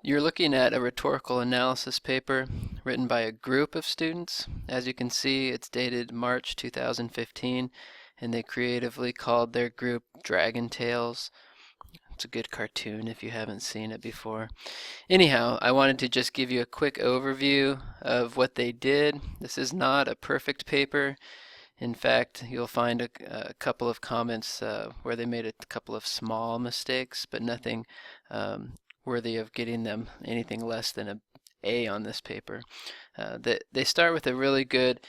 You're looking at a rhetorical analysis paper written by a group of students. As you can see, it's dated March 2015, and they creatively called their group Dragon Tales. It's a good cartoon if you haven't seen it before. Anyhow, I wanted to just give you a quick overview of what they did. This is not a perfect paper. In fact, you'll find a couple of comments where they made a couple of small mistakes, but nothing worthy of getting them anything less than an A on this paper. They start with a really good,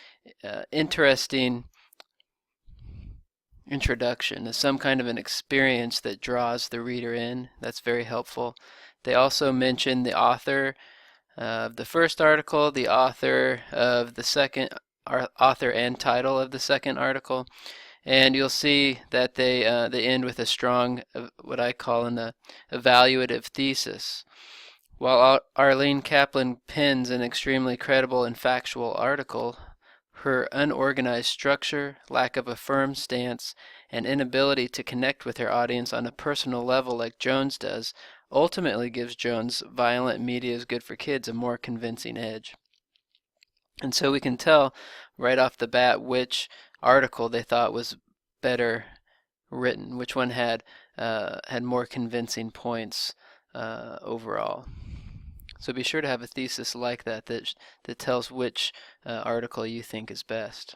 interesting introduction, some kind of an experience that draws the reader in. That's very helpful. They also mention the author of the first article, the author of the second, author and title of the second article, and you'll see that they end with a strong, what I call an evaluative thesis. While Arlene Kaplan pens an extremely credible and factual article, her unorganized structure, lack of a firm stance, and inability to connect with her audience on a personal level like Jones does ultimately gives Jones' Violent Media is Good for Kids a more convincing edge. And so we can tell right off the bat which article they thought was better written, which one had more convincing points overall. So be sure to have a thesis like that that tells which article you think is best.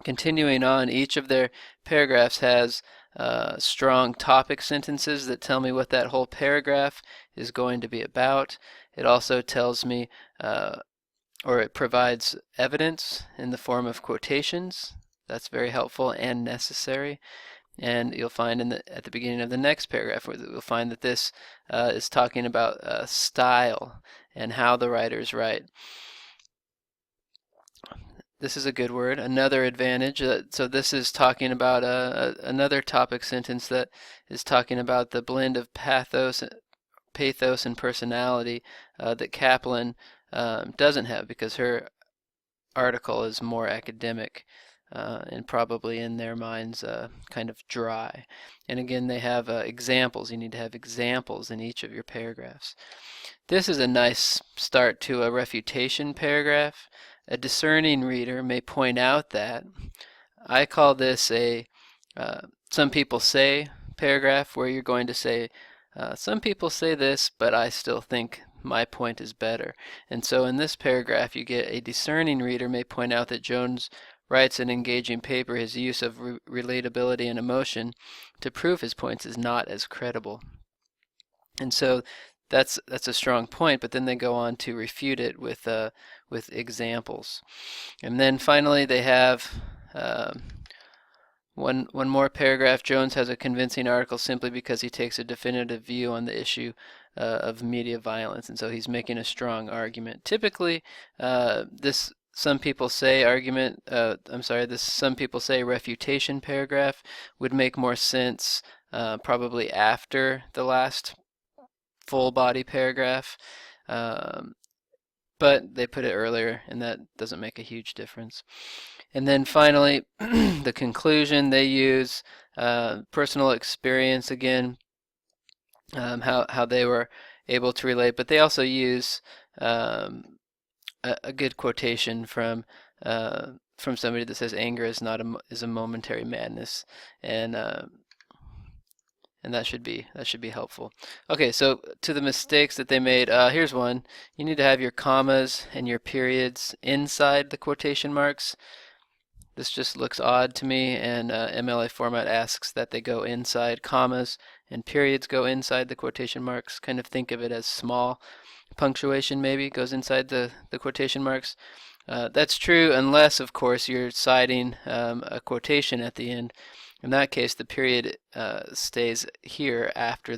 Continuing on, each of their paragraphs has strong topic sentences that tell me what that whole paragraph is going to be about. It also tells me or it provides evidence in the form of quotations. That's very helpful and necessary. And you'll find at the beginning of the next paragraph, we'll find that this is talking about style and how the writers write. This is a good word. Another advantage. So this is talking about another topic sentence that is talking about the blend of pathos and personality that Kaplan doesn't have, because her article is more academic and probably in their minds kind of dry. And again, they have examples. You need to have examples in each of your paragraphs. This is a nice start to a refutation paragraph. A discerning reader may point out that I call this a some people say paragraph, where you're going to say some people say this, but I still think my point is better. And so in this paragraph you get a discerning reader may point out that Jones writes an engaging paper. His use of relatability and emotion to prove his points is not as credible. And so that's a strong point, but then they go on to refute it with examples. And then finally they have one more paragraph. Jones has a convincing article simply because he takes a definitive view on the issue of media violence, and so he's making a strong argument. Typically, this some people say argument, this some people say refutation paragraph would make more sense probably after the last full body paragraph, but they put it earlier, and that doesn't make a huge difference. And then finally, the conclusion, they use personal experience again, how they were able to relate, but they also use a good quotation from somebody that says anger is a momentary madness, and that should be helpful. Okay, so to the mistakes that they made, here's one. You need to have your commas and your periods inside the quotation marks. This just looks odd to me, and MLA format asks that they go inside. Commas and periods go inside the quotation marks. Kind of think of it as small punctuation, maybe goes inside the quotation marks. That's true unless, of course, you're citing a quotation at the end. In that case, the period stays here after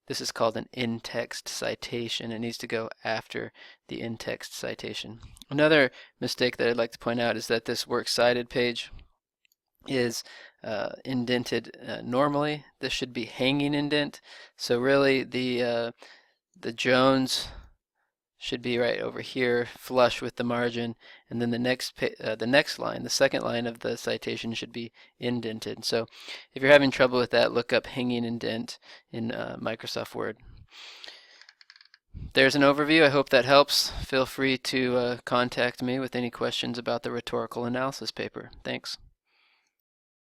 this is called an in-text citation. It needs to go after the in-text citation. Another mistake that I'd like to point out is that this works cited page is indented normally. This should be hanging indent. So really the Jones should be right over here, flush with the margin, and then the next line, the second line of the citation, should be indented. So if you're having trouble with that, look up hanging indent in Microsoft Word. there's an overview. I hope that helps. Feel free to contact me with any questions about the rhetorical analysis paper. Thanks.